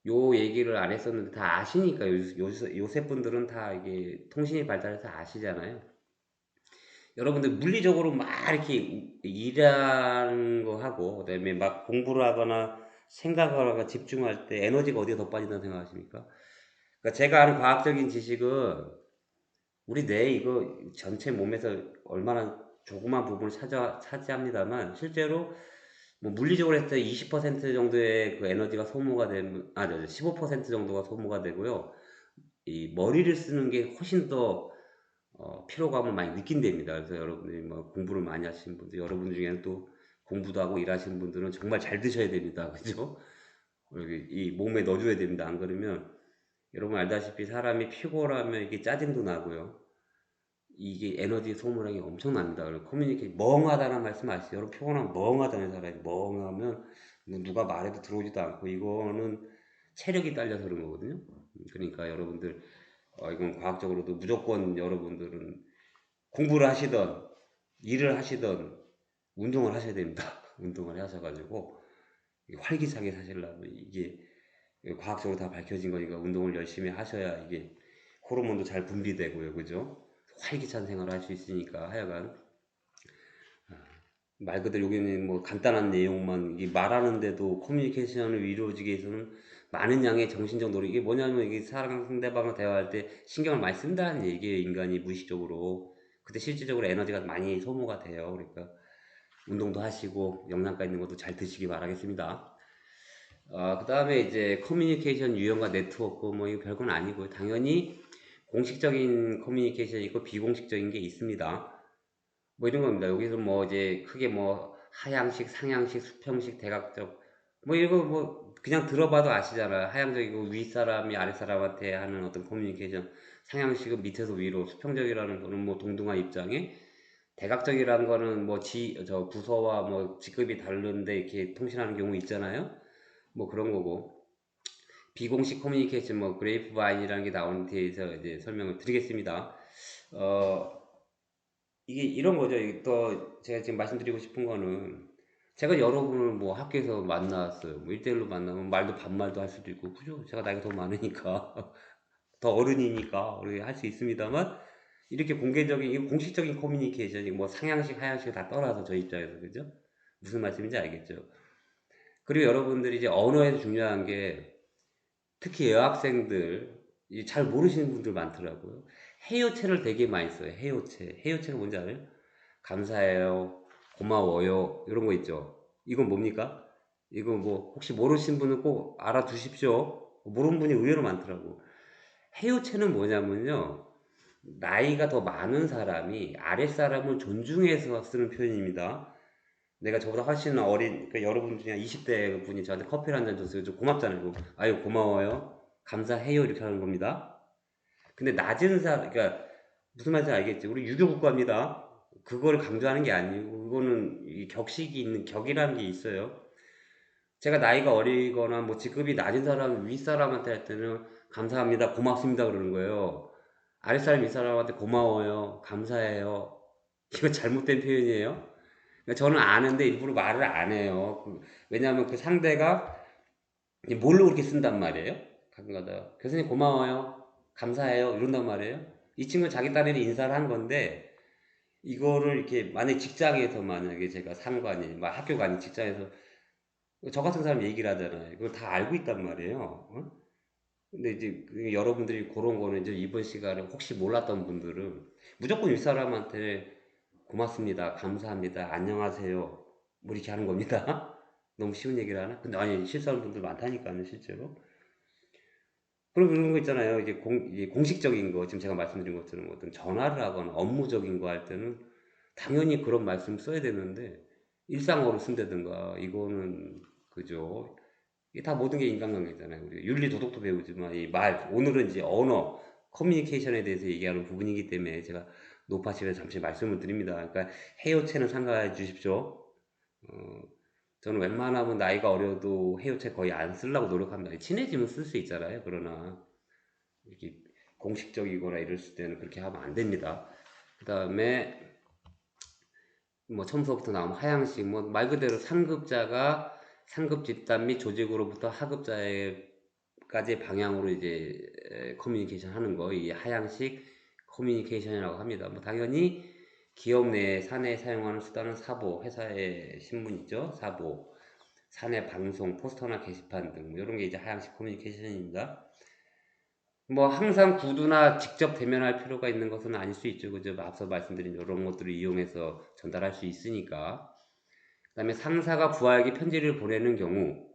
요 얘기를 안 했었는데 다 아시니까 요새 분들은 다 이게 통신이 발달해서 아시잖아요. 여러분들 물리적으로 막 이렇게 일하는 거 하고 그다음에 막 공부를 하거나 생각을 하거나 집중할 때 에너지가 어디에 더 빠진다고 생각하십니까? 그러니까 제가 아는 과학적인 지식은 우리 뇌 이거 전체 몸에서 얼마나 조그만 부분을 차지합니다만 실제로 뭐 물리적으로 했을 때 20% 정도의 그 에너지가 소모가 되면 15% 정도가 소모가 되고요. 이 머리를 쓰는 게 훨씬 더 피로감을 많이 느낀답니다. 그래서 여러분들이 뭐 공부를 많이 하시는 분들, 여러분 중에는 또 공부도 하고 일하시는 분들은 정말 잘 드셔야 됩니다. 그죠? 여기 이 몸에 넣어줘야 됩니다. 안 그러면 여러분 알다시피 사람이 피곤하면 이게 짜증도 나고요. 이게 에너지 소모량이 엄청납니다. 그리고 커뮤니케이션 멍하다는 말씀 아시죠? 여러분 피곤하면 멍하다는 사람이 멍하면 뭐 누가 말해도 들어오지도 않고 이거는 체력이 딸려서 그런 거거든요. 그러니까 여러분들 이건 과학적으로도 무조건 여러분들은 공부를 하시던 일을 하시던 운동을 하셔야 됩니다. 운동을 하셔가지고 활기차게 사시려면 이게 과학적으로 다 밝혀진 거니까 운동을 열심히 하셔야 이게 호르몬도 잘 분비되고요, 그죠? 활기찬 생활을 할 수 있으니까 하여간 말 그대로 여기는 뭐 간단한 내용만 이게 말하는데도 커뮤니케이션을 이루어지기 위해서는 많은 양의 정신적 노력 이게 뭐냐면 이게 상대방과 대화할 때 신경을 많이 쓴다는 얘기예요. 인간이 무의식적으로 그때 실질적으로 에너지가 많이 소모가 돼요. 그러니까 운동도 하시고 영양가 있는 것도 잘 드시기 바라겠습니다. 그 다음에 이제 커뮤니케이션 유형과 네트워크 뭐 이거 별건 아니고요. 당연히 공식적인 커뮤니케이션이 있고 비공식적인 게 있습니다. 뭐 이런 겁니다. 여기서 뭐 이제 크게 뭐 하향식, 상향식, 수평식, 대각적 뭐 이거 뭐 그냥 들어봐도 아시잖아요. 하향적이고 윗사람이 아랫사람한테 하는 어떤 커뮤니케이션, 상향식은 밑에서 위로, 수평적이라는 거는 뭐 동등한 입장에 대각적이라는 거는 뭐 저 부서와 뭐 직급이 다른데 이렇게 통신하는 경우 있잖아요. 뭐 그런 거고 비공식 커뮤니케이션 뭐 그레이프바인이라는 게 나오는 데에서 이제 설명을 드리겠습니다. 어, 이게 이런 거죠. 이게 또 제가 지금 말씀드리고 싶은 거는 제가 여러분을 뭐 학교에서 만났어요. 뭐 1대1로 만나면 말도 반말도 할 수도 있고 그죠? 제가 나이가 더 많으니까 더 어른이니까 우리 할 수 있습니다만 이렇게 공개적인 이 공식적인 커뮤니케이션이 뭐 상향식 하향식 다 떠나서 저 입장에서 그죠? 무슨 말씀인지 알겠죠? 그리고 여러분들이 이제 언어에서 중요한 게 특히 여학생들 잘 모르시는 분들 많더라고요. 해요체를 되게 많이 써요. 해요체. 해요체가 뭔지 알아요? 감사해요, 고마워요, 이런 거 있죠. 이건 뭡니까? 이거 뭐 혹시 모르시는 분은 꼭 알아두십시오. 모르는 분이 의외로 많더라고. 해요체는 뭐냐면요. 나이가 더 많은 사람이 아랫사람을 존중해서 쓰는 표현입니다. 내가 저보다 훨씬 어린, 그러니까 여러분 중에 20대 분이 저한테 커피를 한 잔 줬어요. 좀 고맙잖아요. 아유, 고마워요. 감사해요. 이렇게 하는 겁니다. 근데 그러니까 무슨 말인지 알겠지? 우리 유교 국가입니다. 그걸 강조하는 게 아니고, 그거는 이 격식이 있는 격이라는 게 있어요. 제가 나이가 어리거나 뭐 직급이 낮은 사람, 윗사람한테 할 때는 감사합니다, 고맙습니다 그러는 거예요. 아랫사람, 윗사람한테 고마워요, 감사해요. 이거 잘못된 표현이에요. 그러니까 저는 아는데 일부러 말을 안 해요. 왜냐하면 그 상대가 뭘로 그렇게 쓴단 말이에요. 가끔가다 교수님 고마워요, 감사해요 이런단 말이에요. 이 친구는 자기 딴에는 인사를 한 건데 이거를 이렇게 만약에 직장에서 만약에 제가 상관이 막 학교가 아닌 직장에서 저 같은 사람 얘기를 하잖아요. 그걸 다 알고 있단 말이에요. 어? 근데 이제 여러분들이 그런 거는 이제 이번 시간에 혹시 몰랐던 분들은 무조건 윗사람한테 고맙습니다, 감사합니다, 안녕하세요 뭐 이렇게 하는 겁니다. 너무 쉬운 얘기를 하나? 근데 아니 실수하는 분들 많다니까요 실제로. 그리고 그런 거 있잖아요. 이제 공식적인 거, 지금 제가 말씀드린 것처럼 어떤 전화를 하거나 업무적인 거 할 때는 당연히 그런 말씀 써야 되는데, 일상어로 쓴다든가, 이거는, 그죠. 이게 다 모든 게 인간관계잖아요. 우리 윤리 도덕도 배우지만, 오늘은 이제 언어, 커뮤니케이션에 대해서 얘기하는 부분이기 때문에 제가 높아집에 잠시 말씀을 드립니다. 그러니까 해요체는 삼가해 주십시오. 어, 저는 웬만하면 나이가 어려도 해요체 거의 안 쓰려고 노력합니다. 친해지면 쓸 수 있잖아요. 그러나 이렇게 공식적이거나 이럴 때는 그렇게 하면 안 됩니다. 그 다음에 뭐 처음서부터 나오면 하향식, 뭐 말 그대로 상급자가 상급 집단 및 조직으로부터 하급자에까지 방향으로 이제 커뮤니케이션 하는 거, 이 하향식 커뮤니케이션이라고 합니다. 뭐 당연히 기업 내 사내에 사용하는 수단은 사보, 회사의 신문 있죠, 사보, 사내 방송, 포스터나 게시판 등뭐 이런 게 이제 하향식 커뮤니케이션입니다. 뭐 항상 구두나 직접 대면할 필요가 있는 것은 아닐 수 있죠. 그죠? 앞서 말씀드린 이런 것들을 이용해서 전달할 수 있으니까. 그다음에 상사가 부하에게 편지를 보내는 경우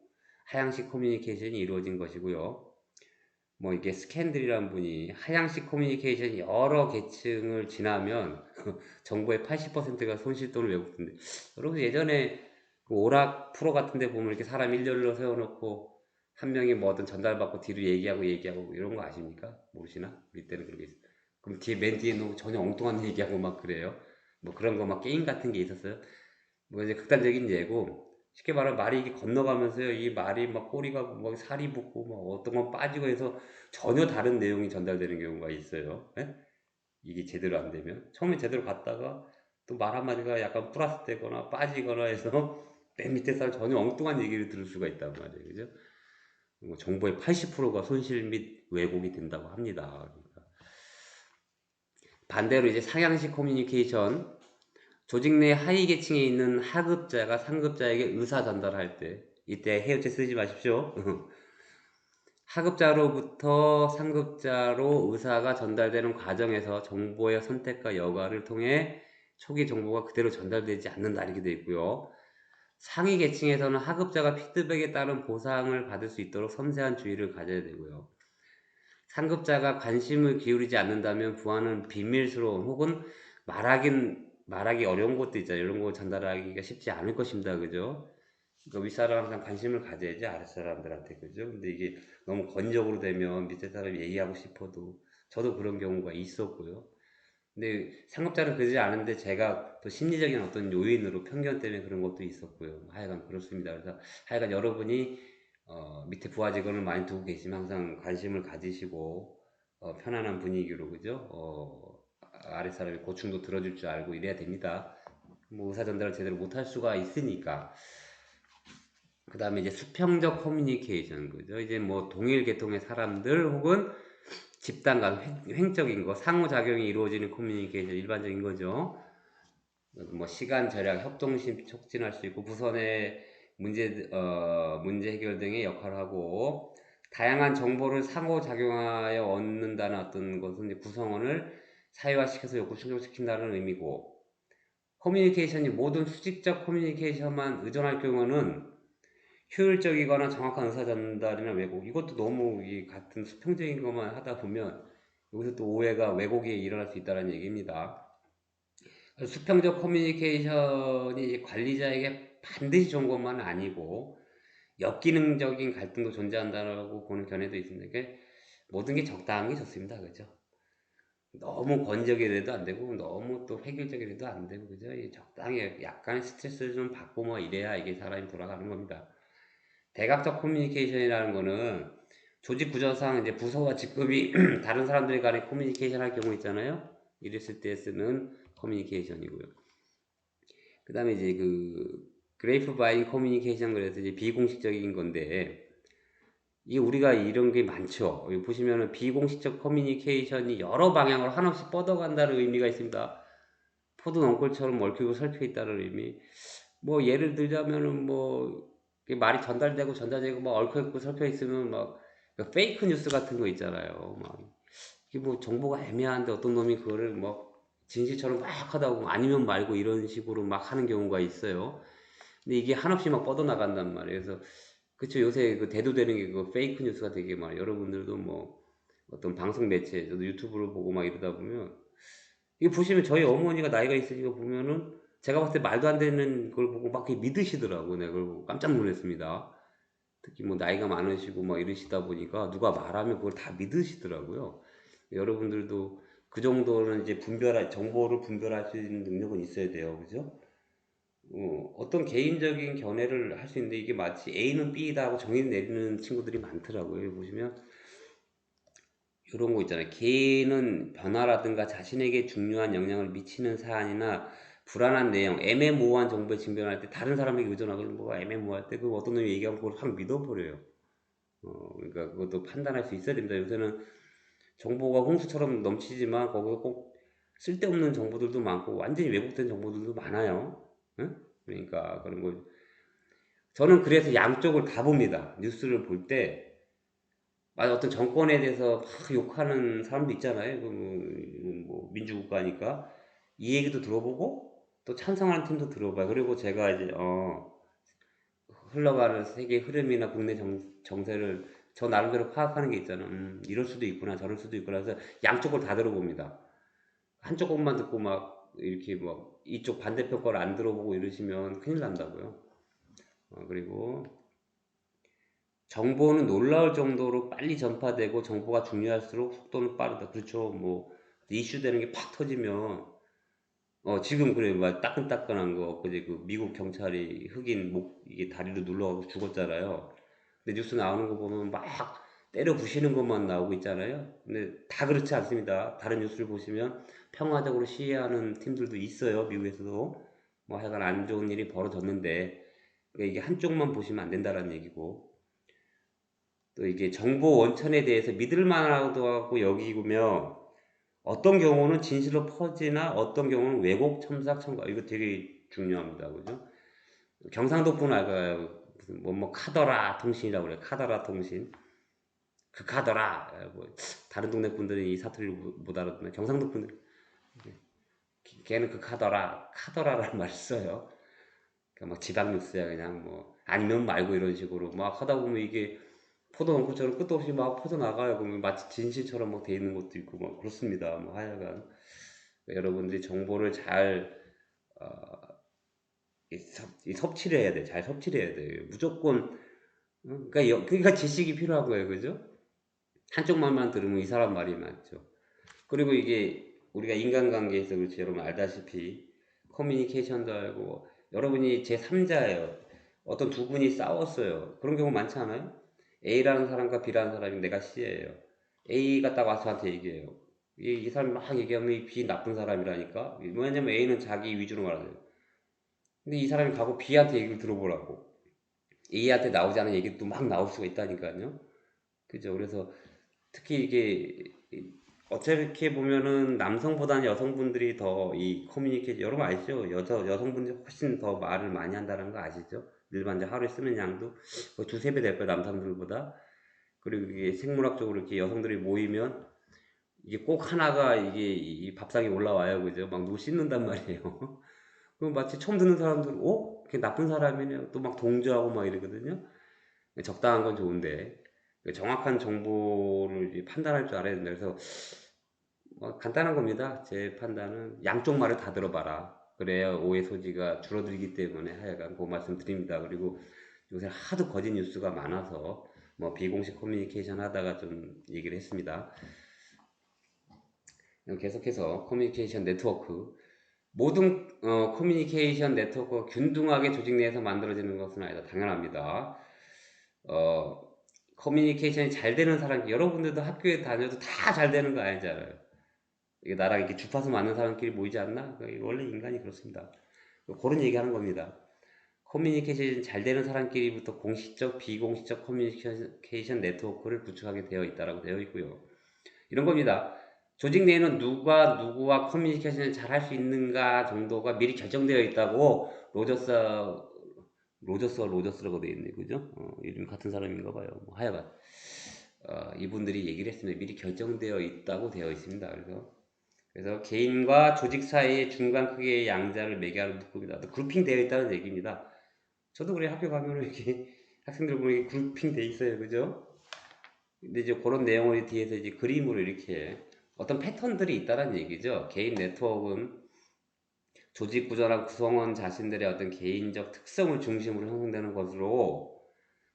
하향식 커뮤니케이션이 이루어진 것이고요. 뭐 이게 스캔들이라는 분이 하향식 커뮤니케이션 여러 계층을 지나면 정보의 80%가 손실 또는 왜곡된대. 여러분 예전에 그 오락 프로 같은 데 보면 이렇게 사람 일렬로 세워놓고 한 명이 뭐 어떤 전달받고 뒤로 얘기하고 이런 거 아십니까? 모르시나? 우리 때는 그런 게 있어. 그럼 맨 뒤에 놓고 전혀 엉뚱한 얘기하고 막 그래요. 뭐 그런 거 막 게임 같은 게 있었어요. 뭐 이제 극단적인 예고, 쉽게 말하면 말이 이게 건너가면서요, 이 말이 막 꼬리가 막 살이 붙고 막 어떤 건 빠지고 해서 전혀 다른 내용이 전달되는 경우가 있어요. 예? 이게 제대로 안 되면 처음에 제대로 갔다가 또 말 한마디가 약간 플러스 되거나 빠지거나 해서 맨 밑에 사람 전혀 엉뚱한 얘기를 들을 수가 있단 말이에요. 그죠? 뭐 정보의 80%가 손실 및 왜곡이 된다고 합니다. 그러니까 반대로 이제 상향식 커뮤니케이션, 조직 내 하위 계층에 있는 하급자가 상급자에게 의사 전달할 때, 이때 해요체 쓰지 마십시오. 하급자로부터 상급자로 의사가 전달되는 과정에서 정보의 선택과 여과를 통해 초기 정보가 그대로 전달되지 않는다 이렇게 되어 있고요. 상위 계층에서는 하급자가 피드백에 따른 보상을 받을 수 있도록 섬세한 주의를 가져야 되고요. 상급자가 관심을 기울이지 않는다면 부하는 비밀스러운 혹은 말하기 어려운 것도 있잖아요. 이런 거 전달하기가 쉽지 않을 것입니다. 그죠? 그러니까 윗사람 항상 관심을 가져야지 아랫사람들한테. 그죠? 근데 이게 너무 건적으로 되면 밑에 사람이 얘기하고 싶어도, 저도 그런 경우가 있었고요. 근데 상급자는 그러지 않은데 제가 또 심리적인 어떤 요인으로 편견 때문에 그런 것도 있었고요. 하여간 그렇습니다. 그래서 하여간 여러분이 밑에 부하 직원을 많이 두고 계시면 항상 관심을 가지시고 편안한 분위기로, 그죠? 아랫사람이 고충도 들어줄 줄 알고 이래야 됩니다. 뭐 의사 전달을 제대로 못할 수가 있으니까. 그 다음에 이제 수평적 커뮤니케이션, 그죠? 이제 뭐 동일 계통의 사람들 혹은 집단 간 횡적인 거, 상호작용이 이루어지는 커뮤니케이션 일반적인 거죠. 뭐 시간 절약, 협동심 촉진할 수 있고 부선의 문제 해결 등의 역할을 하고, 다양한 정보를 상호작용하여 얻는다는 어떤 것은 이제 구성원을 사회화시켜서 욕구 충족시킨다는 의미고, 커뮤니케이션이 모든 수직적 커뮤니케이션만 의존할 경우는 효율적이거나 정확한 의사 전달이나 왜곡, 이것도 너무 이 같은 수평적인 것만 하다 보면 여기서 또 오해가, 왜곡이 일어날 수 있다는 얘기입니다. 수평적 커뮤니케이션이 관리자에게 반드시 좋은 것만은 아니고 역기능적인 갈등도 존재한다고 보는 견해도 있습니다. 그러니까 모든 게 적당한 게 좋습니다. 그죠? 너무 권적이라도 안 되고 너무 또 획일적이라도 안 되고 그죠? 적당히 약간 스트레스를 좀 받고 뭐 이래야 이게 사람이 돌아가는 겁니다. 대각적 커뮤니케이션이라는 거는 조직 구조상 이제 부서와 직급이 다른 사람들이 간에 커뮤니케이션 할 경우 있잖아요. 이랬을 때 쓰는 커뮤니케이션이고요. 그 다음에 이제 그 그레이프 바인 커뮤니케이션 그래서 이제 비공식적인 건데 이게 우리가 이런 게 많죠. 여기 보시면은 비공식적 커뮤니케이션이 여러 방향으로 한없이 뻗어간다는 의미가 있습니다. 포도 넝쿨처럼 얽히고 설켜 있다는 의미. 뭐 예를 들자면은 뭐 말이 전달되고 전달되고 막 얽혀 있고 설켜 있으면 막 페이크 뉴스 같은 거 있잖아요. 막 이게 뭐 정보가 애매한데 어떤 놈이 그거를 뭐 진실처럼 막 하다고 아니면 말고 이런 식으로 막 하는 경우가 있어요. 근데 이게 한없이 막 뻗어나간단 말이에요. 그래서 그쵸. 요새 그 대두되는 게 그 페이크 뉴스가 되게 많아요. 여러분들도 뭐 어떤 방송 매체, 저도 유튜브를 보고 막 이러다 보면 이거 보시면 저희 어머니가 나이가 있으시고 보면은 제가 봤을 때 말도 안 되는 걸 보고 막 믿으시더라고요. 내가 그걸 보고 깜짝 놀랐습니다. 특히 뭐 나이가 많으시고 막 이러시다 보니까 누가 말하면 그걸 다 믿으시더라고요. 여러분들도 그 정도는 이제 정보를 분별할 수 있는 능력은 있어야 돼요. 그죠? 어떤 개인적인 견해를 할 수 있는데 이게 마치 A는 B다 하고 정의를 내리는 친구들이 많더라고요. 여기 보시면 이런 거 있잖아요. 개인은 변화라든가 자신에게 중요한 영향을 미치는 사안이나 불안한 내용, 애매모호한 정보에 직면할 때 다른 사람에게 의존하고 뭐가 애매모호할 때 그 어떤 놈이 얘기하면 그걸 확 믿어버려요. 그러니까 그것도 판단할 수 있어야 됩니다. 요새는 정보가 홍수처럼 넘치지만 거기서 꼭 쓸데없는 정보들도 많고 완전히 왜곡된 정보들도 많아요. 응? 그러니까 그런 거 저는 그래서 양쪽을 다 봅니다. 뉴스를 볼 때, 어떤 정권에 대해서 막 욕하는 사람도 있잖아요. 뭐 민주국가니까. 이 얘기도 들어보고, 또 찬성하는 팀도 들어봐요. 그리고 제가 이제, 흘러가는 세계 흐름이나 국내 정세를 저 나름대로 파악하는 게 있잖아. 이럴 수도 있구나, 저럴 수도 있구나. 해서 양쪽을 다 들어봅니다. 한쪽 것만 듣고 막, 이렇게 뭐, 이쪽 반대편 걸 안 들어보고 이러시면 큰일 난다고요. 그리고, 정보는 놀라울 정도로 빨리 전파되고 정보가 중요할수록 속도는 빠르다. 그렇죠. 뭐 이슈되는 게 팍 터지면 지금 그래 막 따끈따끈한 거 그제 그 미국 경찰이 흑인 목 이게 다리로 눌러가고 죽었잖아요. 근데 뉴스 나오는 거 보면 막 때려 부시는 것만 나오고 있잖아요. 근데 다 그렇지 않습니다. 다른 뉴스를 보시면 평화적으로 시위하는 팀들도 있어요. 미국에서도 뭐 하여간 안 좋은 일이 벌어졌는데 그러니까 이게 한쪽만 보시면 안 된다라는 얘기고 또 이게 정보 원천에 대해서 믿을 만하다고 하고 여기며 어떤 경우는 진실로 퍼지나 어떤 경우는 왜곡 첨삭 첨가 이거 되게 중요합니다. 그죠? 경상도 분 알까요? 무슨 뭐뭐 카더라 통신이라고 그래요. 카더라 통신. 그 카더라. 뭐 다른 동네 분들은 이 사투리를 못 알아듣나? 경상도 분들 걔는 그 카더라. 카더라라는 말을 써요. 그러니까 막 지방 뉴스야 그냥 뭐 아니면 말고 이런 식으로 막 하다 보면 이게 포도 엉쿨처럼 끝도 없이 막 퍼져나가요. 그러면 마치 진실처럼 막 돼 있는 것도 있고 막 그렇습니다. 뭐 하여간 여러분들이 정보를 잘 어, 섭취를 해야 돼. 잘 섭취를 해야 돼. 무조건 그러니까 그러니까 지식이 필요한 거예요. 그죠? 한쪽 말만 들으면 이 사람 말이 맞죠. 그리고 이게 우리가 인간관계에서 그렇지 여러분 알다시피 커뮤니케이션도 알고 여러분이 제3자예요. 어떤 두 분이 싸웠어요. 그런 경우 많지 않아요? A라는 사람과 B라는 사람이 내가 C예요. A가 딱 와서 저한테 얘기해요. 이 사람이 막 얘기하면 이 B 나쁜 사람이라니까. 왜냐면 A는 자기 위주로 말하세요. 근데 이 사람이 가고 B한테 얘기를 들어보라고. A한테 나오지 않은 얘기도 막 나올 수가 있다니까요. 그죠? 그래서 특히 이게 어떻게 보면은 남성보다는 여성분들이 더 이 커뮤니케이션 여러분 아시죠? 여성분들이 훨씬 더 말을 많이 한다는 거 아시죠? 일반적 하루에 쓰는 양도 거의 두세 배 될 거예요 남성들보다. 그리고 이게 생물학적으로 이렇게 여성들이 모이면 이게 꼭 하나가 이게 이 밥상에 올라와요, 그죠? 막 누구 씻는단 말이에요. 그럼 마치 처음 듣는 사람들은 걔 나쁜 사람이네 또 막 동조하고 막 이러거든요. 적당한 건 좋은데 정확한 정보를 판단할 줄 알아야 된다. 그래서 뭐 간단한 겁니다. 제 판단은 양쪽 말을 다 들어봐라. 그래야 오해 소지가 줄어들기 때문에 하여간 그 말씀 드립니다. 그리고 요새 하도 거짓 뉴스가 많아서 뭐 비공식 커뮤니케이션 하다가 좀 얘기를 했습니다. 계속해서 커뮤니케이션 네트워크, 모든 커뮤니케이션 네트워크가 균등하게 조직 내에서 만들어지는 것은 아니다. 당연합니다. 어, 커뮤니케이션이 잘 되는 사람, 여러분들도 학교에 다녀도 다 잘 되는 거 아니잖아요. 이게 나랑 이렇게 주파수 맞는 사람끼리 모이지 않나? 원래 인간이 그렇습니다. 그런 얘기 하는 겁니다. 커뮤니케이션이 잘 되는 사람끼리부터 공식적, 비공식적 커뮤니케이션 네트워크를 구축하게 되어 있다라고 되어 있고요. 이런 겁니다. 조직 내에는 누가 누구와 커뮤니케이션을 잘 할 수 있는가 정도가 미리 결정되어 있다고 로저스라고 되어 있네, 그죠? 이름 같은 사람인가 봐요. 뭐 하여간 이분들이 얘기를 했습니다. 미리 결정되어 있다고 되어 있습니다. 그래서 개인과 조직 사이의 중간 크기의 양자를 매개하는 묶음이다. 그룹핑 되어 있다는 얘기입니다. 저도 그래 학교 가면 이렇게 학생들 보면 이렇게 그룹핑 돼 있어요, 그죠? 근데 이제 그런 내용을 뒤에서 이제 그림으로 이렇게 어떤 패턴들이 있다는 얘기죠. 개인 네트워크는 조직 구조나 구성원 자신들의 어떤 개인적 특성을 중심으로 형성되는 것으로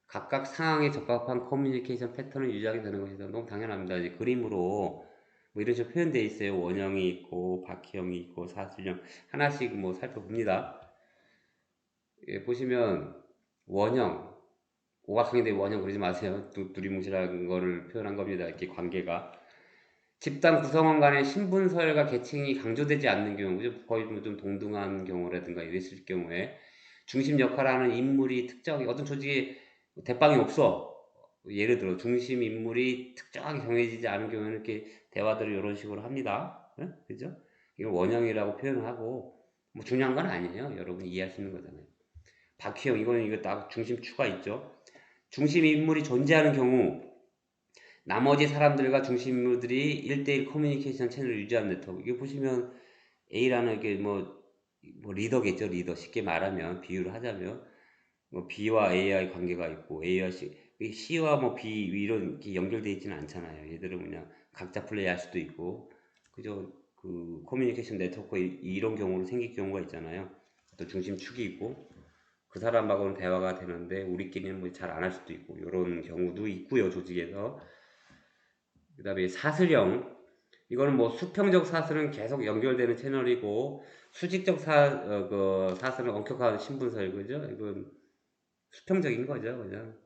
각각 상황에 적합한 커뮤니케이션 패턴을 유지하게 되는 것이다. 너무 당연합니다. 이제 그림으로 뭐 이런 식으로 표현되어 있어요. 원형이 있고 바퀴형이 있고 사슬형 하나씩 뭐 살펴봅니다. 예, 보시면 원형 오각형인데 원형 그러지 마세요. 두리뭉실한 거를 표현한 겁니다. 이렇게 관계가 집단 구성원 간의 신분서열과 계층이 강조되지 않는 경우, 거의 뭐좀 동등한 경우라든가 이랬을 경우에 중심 역할을 하는 인물이 특정 어떤 조직에 대빵이 없어. 예를 들어 중심 인물이 특정하게 정해지지 않은 경우에는 이렇게 대화들을 이런 식으로 합니다. 네? 그죠? 이걸 원형이라고 표현을 하고 뭐 중요한 건 아니에요. 여러분 이해할 수 있는 거잖아요. 바퀴형 이거는 이거 딱 중심추가 있죠. 중심 인물이 존재하는 경우 나머지 사람들과 중심 인물들이 1대1 커뮤니케이션 채널을 유지하는 네트워크. 이거 보시면 A라는 게 뭐 리더겠죠. 리더. 쉽게 말하면 비유를 하자면 뭐 B와 A와의 관계가 있고 A와 C와 뭐 B 이런 게 연결되어 있지는 않잖아요. 얘들은 그냥 각자 플레이할 수도 있고 그죠. 그 커뮤니케이션 네트워크 이런 경우로 생길 경우가 있잖아요. 또 중심축이 있고 그 사람하고는 대화가 되는데 우리끼리는 뭐 잘 안 할 수도 있고 이런 경우도 있고요. 조직에서. 그 다음에 사슬형 이거는 뭐 수평적 사슬은 계속 연결되는 채널이고 수직적 사슬은 엄격한 신분설 그죠? 이건 수평적인 거죠 그냥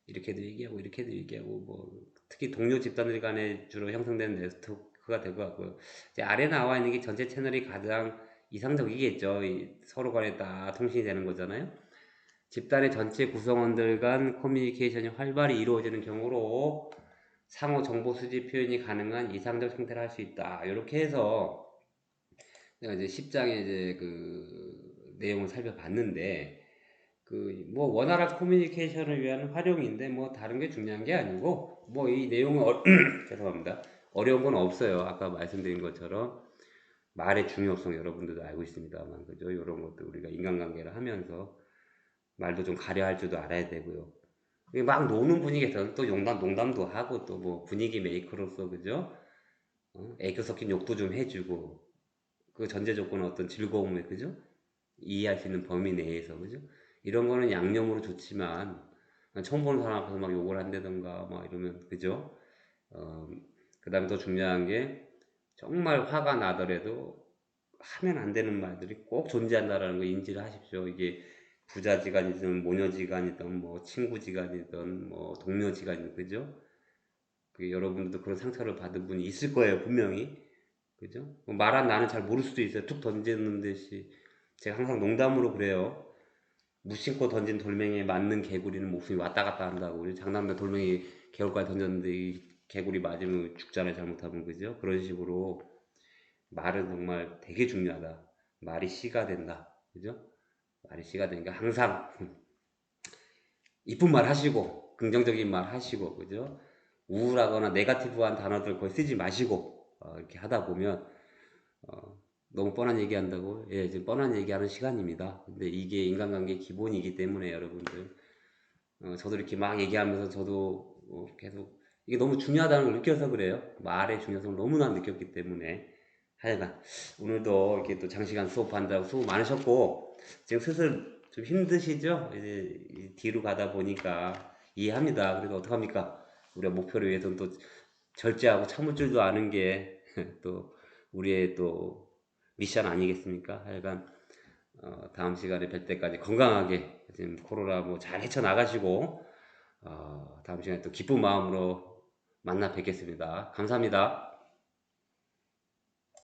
이렇게도 얘기하고 이렇게도 얘기하고 뭐 특히 동료 집단들 간에 주로 형성되는 네트워크가 될 것 같고요. 이제 아래 나와 있는 게 전체 채널이 가장 이상적이겠죠. 서로 간에 다 통신이 되는 거잖아요. 집단의 전체 구성원들 간 커뮤니케이션이 활발히 이루어지는 경우로 상호 정보 수집 표현이 가능한 이상적 형태를 할 수 있다. 이렇게 해서 내가 이제 10장의 이제 그 내용을 살펴봤는데 그 뭐 원활한 커뮤니케이션을 위한 활용인데 뭐 다른 게 중요한 게 아니고 뭐 이 내용은 죄송합니다. 어려운 건 없어요. 아까 말씀드린 것처럼 말의 중요성 여러분들도 알고 있습니다만 그죠? 이런 것도 우리가 인간관계를 하면서 말도 좀 가려할 줄도 알아야 되고요. 막 노는 분위기에서 또 농담도 하고 또 뭐 분위기 메이커로서 그죠? 애교 섞인 욕도 좀 해주고 그 전제 조건은 어떤 즐거움에 그죠? 이해할 수 있는 범위 내에서 그죠? 이런 거는 양념으로 좋지만 처음 보는 사람 앞에서 막 욕을 한다던가 막 이러면 그죠? 어, 그 다음에 더 중요한 게 정말 화가 나더라도 하면 안 되는 말들이 꼭 존재한다라는 거 인지를 하십시오. 이게 부자지간이든 모녀지간이든 뭐 친구지간이든 뭐 동료지간이든 그죠? 그 여러분들도 그런 상처를 받은 분이 있을 거예요 분명히 그죠? 뭐 말한 나는 잘 모를 수도 있어요. 툭 던지는 듯이 제가 항상 농담으로 그래요. 무심코 던진 돌멩이에 맞는 개구리는 목숨이 왔다 갔다 한다고. 장난감 돌멩이 개울까지 던졌는데 이 개구리 맞으면 죽잖아요. 잘못하면 그죠? 그런 식으로 말은 정말 되게 중요하다. 말이 씨가 된다. 그죠? 말이 씨가 되니까 항상 이쁜 말 하시고 긍정적인 말 하시고 그죠? 우울하거나 네가티브한 단어들 거의 쓰지 마시고 이렇게 하다 보면 어, 너무 뻔한 얘기한다고? 예, 지금 뻔한 얘기하는 시간입니다. 근데 이게 인간관계 기본이기 때문에 여러분들 저도 이렇게 막 얘기하면서 저도 계속 이게 너무 중요하다는 걸 느껴서 그래요. 말의 중요성을 너무나 느꼈기 때문에 하여간 오늘도 이렇게 또 장시간 수업한다고 수고 많으셨고 지금 슬슬 좀 힘드시죠? 이제 뒤로 가다 보니까 이해합니다. 그래도 어떡합니까? 우리가 목표를 위해서는 또 절제하고 참을 줄도 아는 게 또 우리의 또 미션 아니겠습니까? 하여간 다음 시간에 뵐 때까지 건강하게 지금 코로나 뭐 잘 헤쳐나가시고 다음 시간에 또 기쁜 마음으로 만나 뵙겠습니다. 감사합니다.